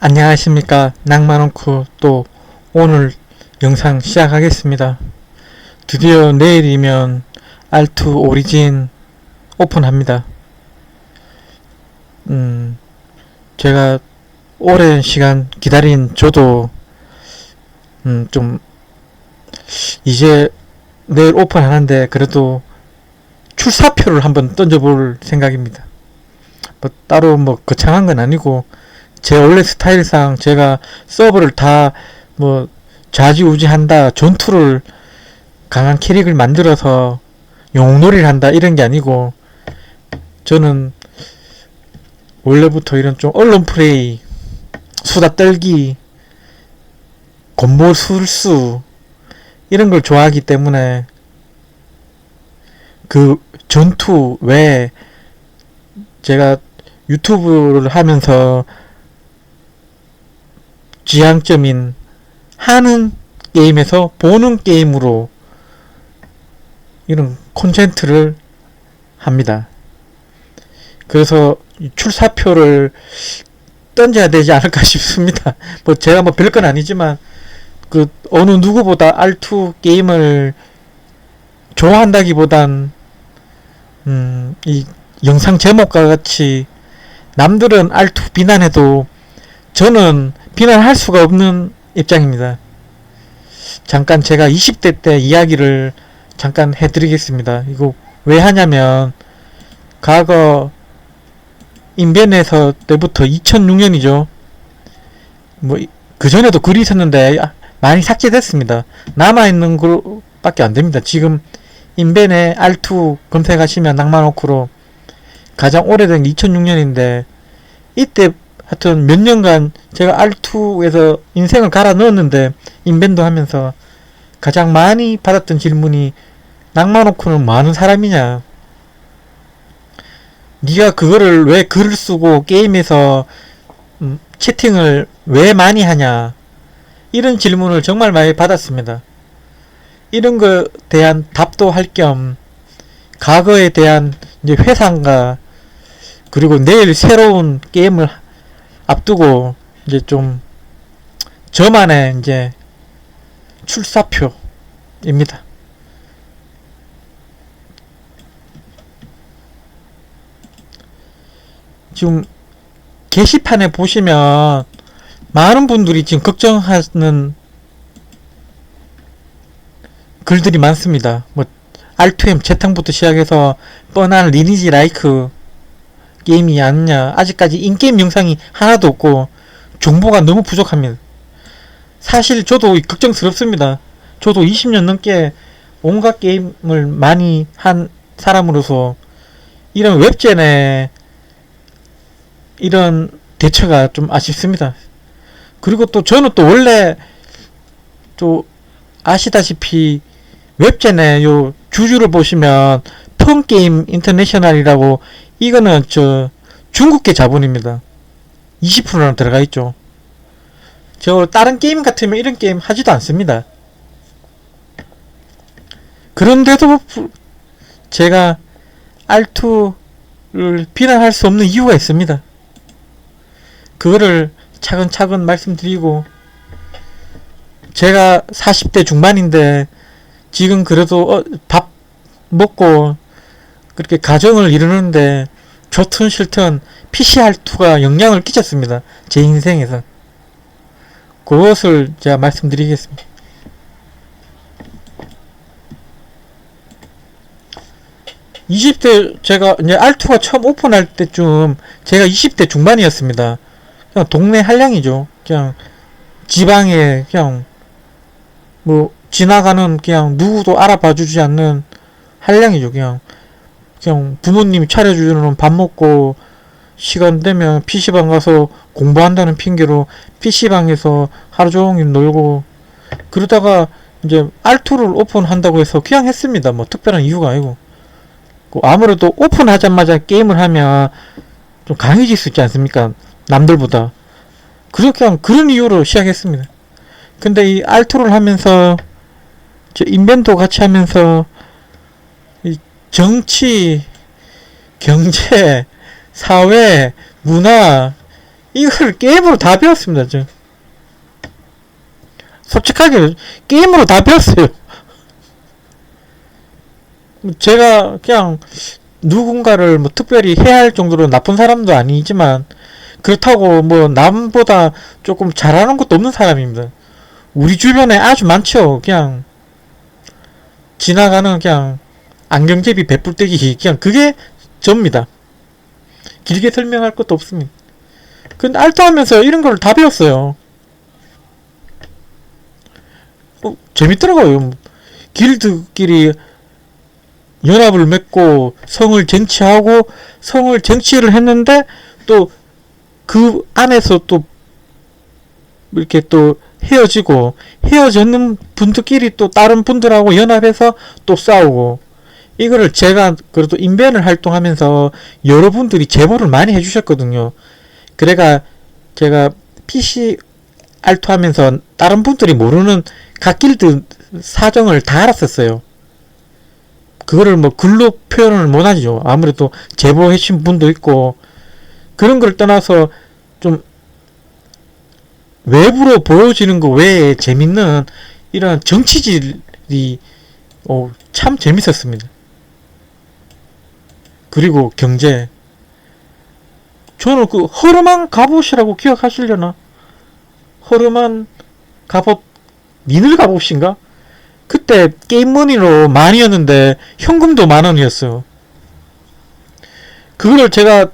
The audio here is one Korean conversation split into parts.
안녕하십니까. 낭만홍크 또 오늘 영상 시작하겠습니다. 드디어 내일이면 R2 오리진 오픈합니다. 제가 오랜 시간 기다린 저도 좀 이제 내일 오픈하는데 그래도 출사표를 한번 던져볼 생각입니다. 뭐 따로 뭐 거창한 건 아니고 제 원래 스타일상 제가 서버를 다 뭐 좌지우지한다, 전투를 강한 캐릭을 만들어서 영웅놀이를 한다 이런 게 아니고, 저는 원래부터 이런 좀 언론 플레이, 수다 떨기, 건물 술수 이런 걸 좋아하기 때문에 그 전투 외에 제가 유튜브를 하면서 지향점인 하는 게임에서 보는 게임으로 이런 콘텐츠를 합니다. 그래서 출사표를 던져야 되지 않을까 싶습니다. 뭐 제가 뭐 별건 아니지만 그 어느 누구보다 R2 게임을 좋아한다기보단 이 영상 제목과 같이 남들은 R2 비난해도 저는 비난할 수가 없는 입장입니다. 잠깐 제가 20대 때 이야기를 잠깐 해드리겠습니다. 이거 왜 하냐면, 과거 인벤에서 때부터 2006년이죠. 뭐 그전에도 글이 있었는데 많이 삭제됐습니다. 남아있는 글밖에 안됩니다. 지금 인벤에 R2 검색하시면 낭만호크로 가장 오래된 2006년인데, 이때 하여튼 몇 년간 제가 R2에서 인생을 갈아 넣었는데, 인벤도 하면서 가장 많이 받았던 질문이 낭만호크는 뭐 하는 사람이냐, 네가 그거를 왜 글을 쓰고 게임에서 채팅을 왜 많이 하냐, 이런 질문을 정말 많이 받았습니다. 이런 거에 대한 답도 할 겸 과거에 대한 이제 회상과, 그리고 내일 새로운 게임을 앞두고 이제 좀 저만의 이제 출사표입니다. 지금 게시판에 보시면 많은 분들이 지금 걱정하는 글들이 많습니다. 뭐 R2M 재탕부터 시작해서 뻔한 리니지 라이크 게임이 아니냐, 아직까지 인게임 영상이 하나도 없고 정보가 너무 부족합니다. 사실 저도 걱정스럽습니다. 저도 20년 넘게 온갖 게임을 많이 한 사람으로서 이런 웹젠에 이런 대처가 좀 아쉽습니다. 그리고 또 저는 또 원래 또 아시다시피 웹젠에 요 주주를 보시면 펑게임 인터내셔널이라고, 이거는 저 중국계 자본입니다. 20%나 들어가 있죠. 저 다른 게임 같으면 이런 게임 하지도 않습니다. 그런데도 제가 R2를 비난할 수 없는 이유가 있습니다. 그거를 차근차근 말씀드리고, 제가 40대 중반인데 지금 그래도 밥 먹고 그렇게 가정을 이루는데 좋든 싫든 PCR2가 영향을 끼쳤습니다. 제 인생에서. 그것을 제가 말씀드리겠습니다. 제가 이제 R2가 처음 오픈할 때쯤 제가 20대 중반이었습니다. 그냥 동네 한량이죠. 그냥 지방에 그냥 뭐 지나가는 그냥 누구도 알아봐주지 않는 한량이죠. 그냥 부모님이 차려주는 밥 먹고 시간 되면 PC방 가서 공부한다는 핑계로 PC방에서 하루 종일 놀고, 그러다가 이제 R2를 오픈한다고 해서 그냥 했습니다. 뭐 특별한 이유가 아니고. 아무래도 오픈하자마자 게임을 하면 좀 강해질 수 있지 않습니까? 남들보다. 그렇게 그런 이유로 시작했습니다. 근데 이 R2를 하면서 저 인벤도 같이 하면서 이 정치, 경제, 사회, 문화 이걸 게임으로 다 배웠습니다. 저 솔직하게 게임으로 다 배웠어요. 제가 그냥 누군가를 뭐 특별히 해야 할 정도로 나쁜 사람도 아니지만 그렇다고 뭐 남보다 조금 잘하는 것도 없는 사람입니다. 우리 주변에 아주 많죠. 그냥 지나가는 그냥 안경제비 배불떼기 그냥 그게 접니다. 길게 설명할 것도 없습니다. 근데 알토하면서 이런 걸 다 배웠어요. 재밌더라고요. 길드끼리 연합을 맺고 성을 쟁취하고 성을 쟁취를 했는데 또 그 안에서 또 이렇게 또 헤어지고 헤어졌는 분들끼리 또 다른 분들하고 연합해서 또 싸우고 이거를 제가 그래도 인벤을 활동하면서 여러분들이 제보를 많이 해주셨거든요. 그래가 제가 PC 알토하면서 다른 분들이 모르는 각 길드 사정을 다 알았었어요. 그거를 뭐 글로 표현을 못하죠. 아무래도 제보해주신 분도 있고 그런 걸 떠나서 좀 외부로 보여지는 거 외에 재밌는 이런 정치질이 참 재밌었습니다. 그리고 경제 저는 그 허름한 갑옷이라고 기억하시려나? 허름한 갑옷 니늘 갑옷인가? 그때 게임머니로 만원이었는데 현금도 만원이었어요. 그거를 제가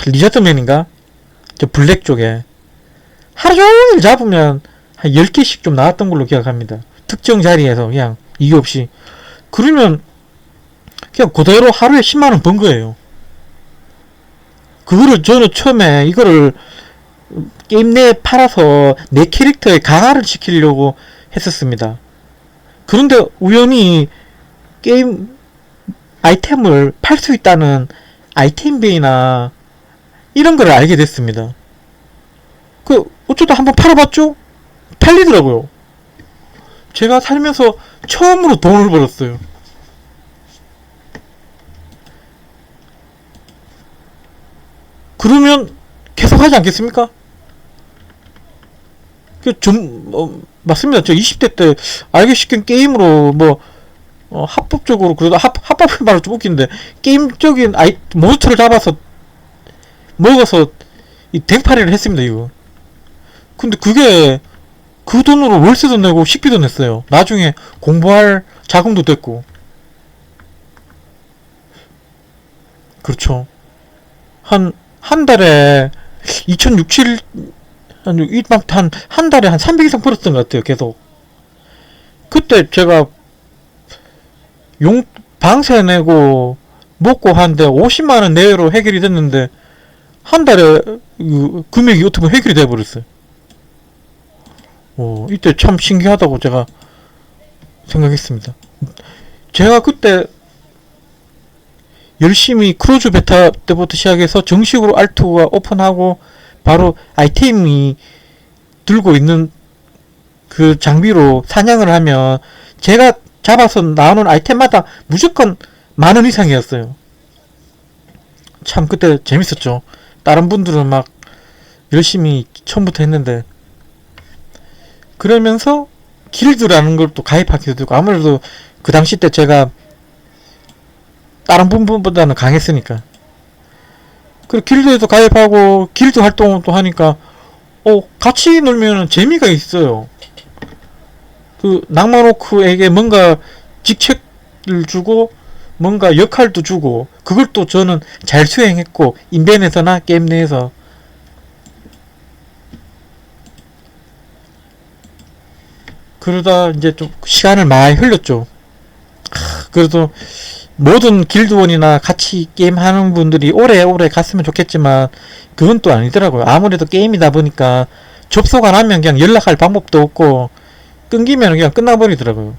리저트맨인가? 저 블랙 쪽에 하루종일 잡으면 한 10개씩 좀 나왔던 걸로 기억합니다. 특정 자리에서 그냥 이유 없이. 그러면 그냥 그대로 하루에 10만원 번 거예요. 그거를 저는 처음에 이거를 게임 내에 팔아서 내 캐릭터에 강화를 시키려고 했었습니다. 그런데 우연히 게임 아이템을 팔 수 있다는 아이템베이나 이런 걸 알게 됐습니다. 어쩌다 한번 팔아봤죠? 팔리더라고요. 제가 살면서 처음으로 돈을 벌었어요. 그러면 계속 하지 않겠습니까? 맞습니다. 저 20대 때 알기 쉽게 게임으로 합법적으로 그래도 합법의 말은 좀 웃긴데 게임적인 몬스터를 잡아서 먹어서 이 댕파리를 했습니다. 이거. 근데 그게 그 돈으로 월세도 내고 식비도 냈어요. 나중에 공부할 자금도 됐고. 그렇죠. 한 달에 2006, 7 한 달에 한 300 이상 벌었던 것 같아요. 계속. 그때 제가 방세 내고 먹고 하는데 50만원 내외로 해결이 됐는데 한 달에 금액이 어떻게 해결이 돼버렸어요. 이때 참 신기하다고 제가 생각했습니다. 제가 그때 열심히 크루즈 베타 때부터 시작해서 정식으로 R2가 오픈하고 바로 아이템이 들고 있는 그 장비로 사냥을 하면 제가 잡아서 나오는 아이템마다 무조건 만원 이상이었어요. 참 그때 재밌었죠. 다른 분들은 막 열심히 처음부터 했는데 그러면서 길드라는 걸 또 가입하게 되고 아무래도 그 당시 때 제가 다른 분보다는 강했으니까 그리고 길드에도 가입하고 길드 활동을 또 하니까 같이 놀면 재미가 있어요. 그 낭만호크에게 뭔가 직책을 주고 뭔가 역할도 주고 그걸 또 저는 잘 수행했고 인벤에서나 게임 내에서 그러다 이제 좀 시간을 많이 흘렸죠. 그래도 모든 길드원이나 같이 게임하는 분들이 오래오래 갔으면 좋겠지만 그건 또 아니더라고요. 아무래도 게임이다 보니까 접속 안 하면 그냥 연락할 방법도 없고 끊기면 그냥 끝나버리더라고요.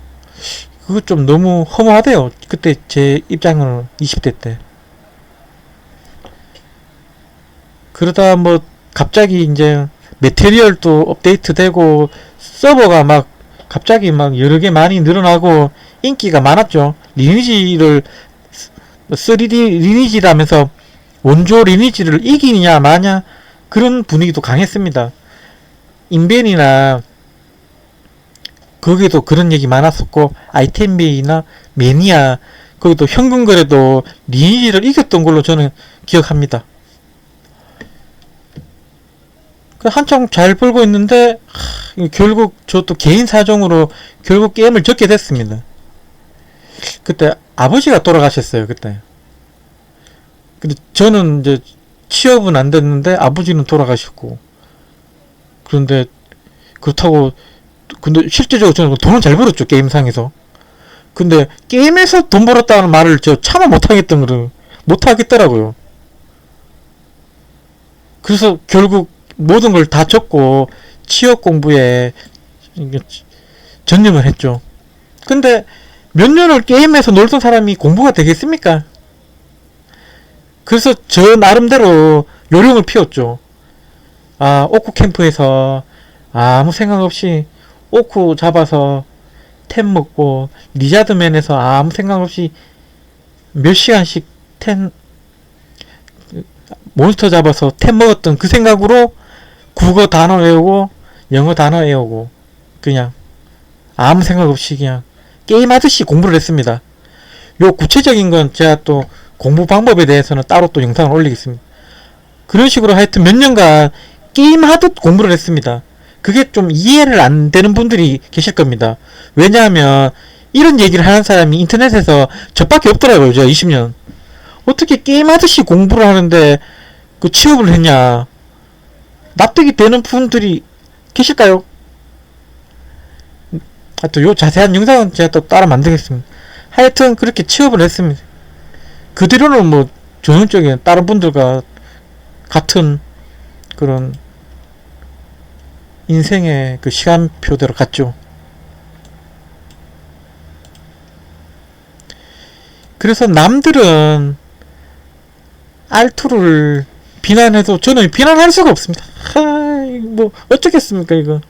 그거 좀 너무 허무하대요. 그때 제 입장으로 20대 때. 그러다 갑자기 이제 매테리얼도 업데이트 되고 서버가 갑자기 여러 개 많이 늘어나고 인기가 많았죠. 리니지를 3D 리니지라면서 원조 리니지를 이기냐 마냐 그런 분위기도 강했습니다. 인벤이나 거기도 그런 얘기 많았었고, 아이템베이나 매니아 거기도 현금 거래도 리니지를 이겼던 걸로 저는 기억합니다. 한창 잘 벌고 있는데 결국 저도 개인 사정으로 결국 게임을 접게 됐습니다. 그때 아버지가 돌아가셨어요. 그때. 근데 저는 이제 취업은 안 됐는데 아버지는 돌아가셨고, 그런데 그렇다고 근데 실제적으로 저는 돈은 잘 벌었죠, 게임상에서. 근데 게임에서 돈 벌었다는 말을 저 차마 못하겠더라고요. 그래서 결국 모든 걸 다 접고 취업 공부에 전념을 했죠. 근데 몇 년을 게임에서 놀던 사람이 공부가 되겠습니까? 그래서 저 나름대로 요령을 피웠죠. 오쿠 캠프에서 아무 생각 없이 오쿠 잡아서 템 먹고, 리자드맨에서 아무 생각 없이 몇 시간씩 몬스터 잡아서 템 먹었던 그 생각으로 국어 단어 외우고 영어 단어 외우고 그냥 아무 생각 없이 그냥 게임하듯이 공부를 했습니다. 요 구체적인 건 제가 또 공부 방법에 대해서는 따로 또 영상을 올리겠습니다. 그런 식으로 하여튼 몇 년간 게임하듯 공부를 했습니다. 그게 좀 이해를 안 되는 분들이 계실 겁니다. 왜냐하면 이런 얘기를 하는 사람이 인터넷에서 저밖에 없더라고요. 저 20년. 어떻게 게임하듯이 공부를 하는데 그 취업을 했냐. 납득이 되는 분들이 계실까요? 하여튼 요 자세한 영상은 제가 또 따라 만들겠습니다. 하여튼 그렇게 취업을 했습니다. 그 뒤로는 뭐 전형적인 다른 분들과 같은 그런 인생의 그 시간표대로 갔죠. 그래서 남들은 R2를 비난해도 저는 비난할 수가 없습니다. 뭐 어쩌겠습니까 이거.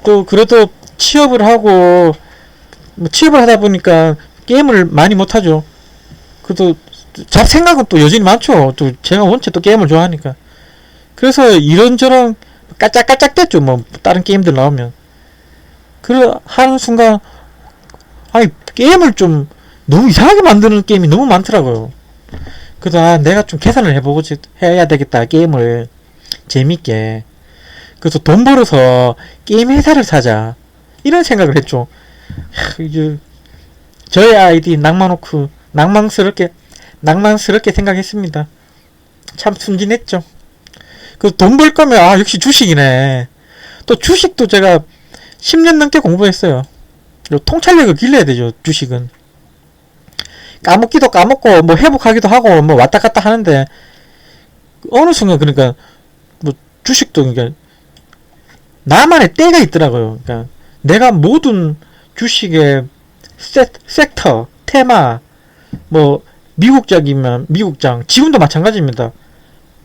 또 그래도 취업을 하고 뭐 취업을 하다 보니까 게임을 많이 못하죠. 그래도 잡생각은 또 여전히 많죠. 또 제가 원체 또 게임을 좋아하니까. 그래서 이런저런 깔짝깔짝 됐죠. 뭐 다른 게임들 나오면. 하는 순간 아니 게임을 좀 너무 이상하게 만드는 게임이 너무 많더라고요. 그래서 내가 좀 계산을 해야 되겠다. 게임을 재밌게. 그래서 돈 벌어서 게임 회사를 사자. 이런 생각을 했죠. 이제 저의 아이디 낭만호크 낭만스럽게 생각했습니다. 참 순진했죠. 그 돈 벌 거면 역시 주식이네. 또 주식도 제가 10년 넘게 공부했어요. 통찰력을 길러야 되죠. 주식은 까먹기도 까먹고 뭐 회복하기도 하고 뭐 왔다 갔다 하는데 어느 순간 그러니까 뭐 주식도 그러니까 나만의 때가 있더라고요. 그러니까 내가 모든 주식의 섹터, 테마, 뭐 미국장이면 미국장, 지금도 마찬가지입니다.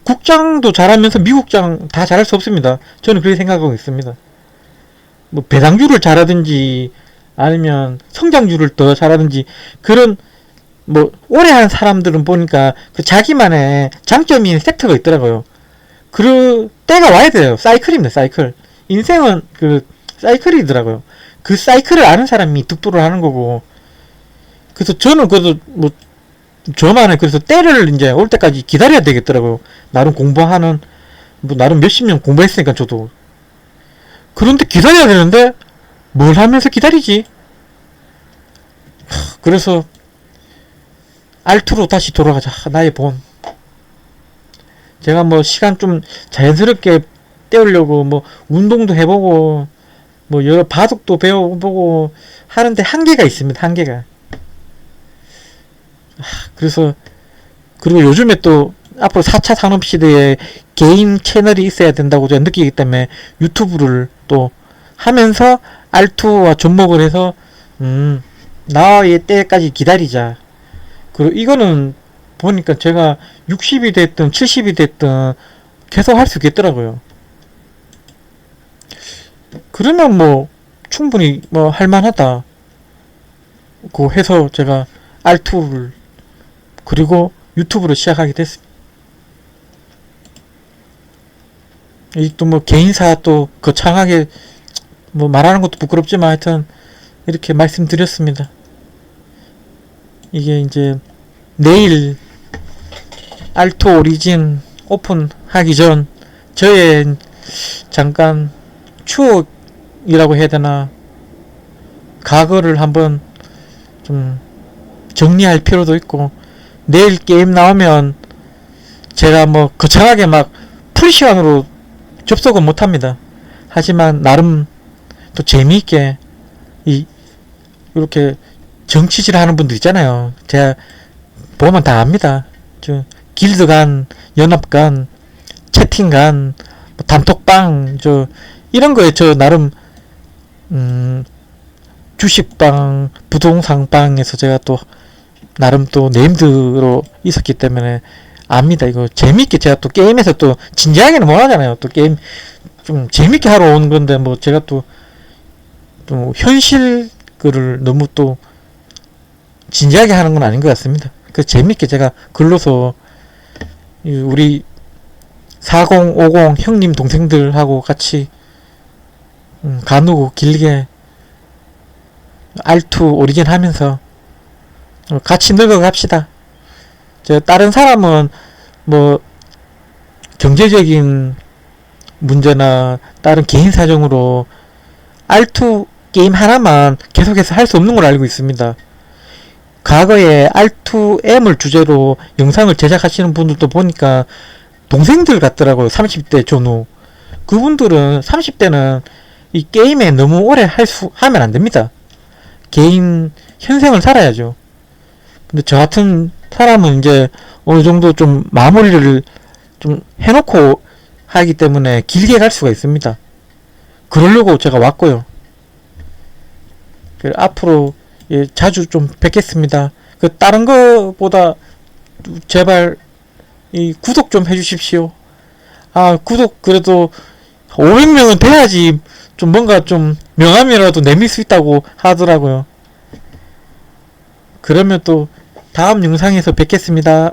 국장도 잘하면서 미국장 다 잘할 수 없습니다. 저는 그렇게 생각하고 있습니다. 뭐 배당주를 잘하든지 아니면 성장주를 더 잘하든지 그런 뭐 오래 한 사람들은 보니까 그 자기만의 장점인 섹터가 있더라고요. 그 때가 와야 돼요. 사이클입니다. 사이클. 인생은 그 사이클이더라고요. 그 사이클을 아는 사람이 득도를 하는 거고. 그래서 저는 그래도 뭐 저만의 그래서 때를 이제 올 때까지 기다려야 되겠더라고요. 나름 공부하는 뭐 나름 몇십 년 공부했으니까 저도. 그런데 기다려야 되는데 뭘 하면서 기다리지? 그래서 R2로 다시 돌아가자. 나의 본. 제가 뭐 시간 좀 자연스럽게 때우려고 뭐 운동도 해보고 뭐 여러 바둑도 배워보고 하는데 한계가 있습니다. 한계가. 그래서 그리고 요즘에 또 앞으로 4차 산업시대에 개인 채널이 있어야 된다고 제가 느끼기 때문에 유튜브를 또 하면서 R2와 접목을 해서 나의 때까지 기다리자. 그리고 이거는 보니까 제가 60이 됐든 70이 됐든 계속 할 수 있겠더라고요. 그러면 뭐 충분히 뭐 할만하다. 그 해서 제가 R2를 그리고 유튜브로 시작하게 됐습니다. 이 또 뭐 개인사 또 거창하게 뭐 말하는 것도 부끄럽지만 하여튼 이렇게 말씀드렸습니다. 이게 이제 내일 알토 오리진 오픈하기 전 저의 잠깐 추억이라고 해야 되나, 과거를 한번 좀 정리할 필요도 있고, 내일 게임 나오면 제가 뭐 거창하게 막 풀시간으로 접속은 못합니다. 하지만 나름 또 재미있게 이렇게 정치질 하는 분들 있잖아요. 제가 보면 다 압니다. 저 길드 간, 연합 간, 채팅 간, 뭐 단톡방, 저 이런 거에 저 나름 주식방, 부동산방에서 제가 또 나름 또 네임드로 있었기 때문에 압니다. 이거 재밌게 제가 또 게임에서 또 진지하게는 못 하잖아요. 또 게임 좀 재밌게 하러 오는 건데 뭐 제가 또 현실 거를 너무 또 진지하게 하는 건 아닌 것 같습니다. 그 재밌게 제가 글로서 우리 40, 50 형님 동생들하고 같이 가누고 길게 R2 오리진 하면서 같이 늙어갑시다. 다른 사람은 뭐 경제적인 문제나 다른 개인 사정으로 R2 게임 하나만 계속해서 할 수 없는 걸 알고 있습니다. 과거에 R2M을 주제로 영상을 제작하시는 분들도 보니까 동생들 같더라고요. 30대 전후. 그분들은 30대는 이 게임에 너무 오래 하면 안 됩니다. 개인 현생을 살아야죠. 근데 저 같은 사람은 이제 어느 정도 좀 마무리를 좀 해놓고 하기 때문에 길게 갈 수가 있습니다. 그러려고 제가 왔고요. 앞으로 자주 좀 뵙겠습니다. 다른 거보다 제발 이 구독 좀 해주십시오. 구독 그래도 500명은 돼야지 좀 뭔가 좀 명함이라도 내밀 수 있다고 하더라고요. 그러면 또 다음 영상에서 뵙겠습니다.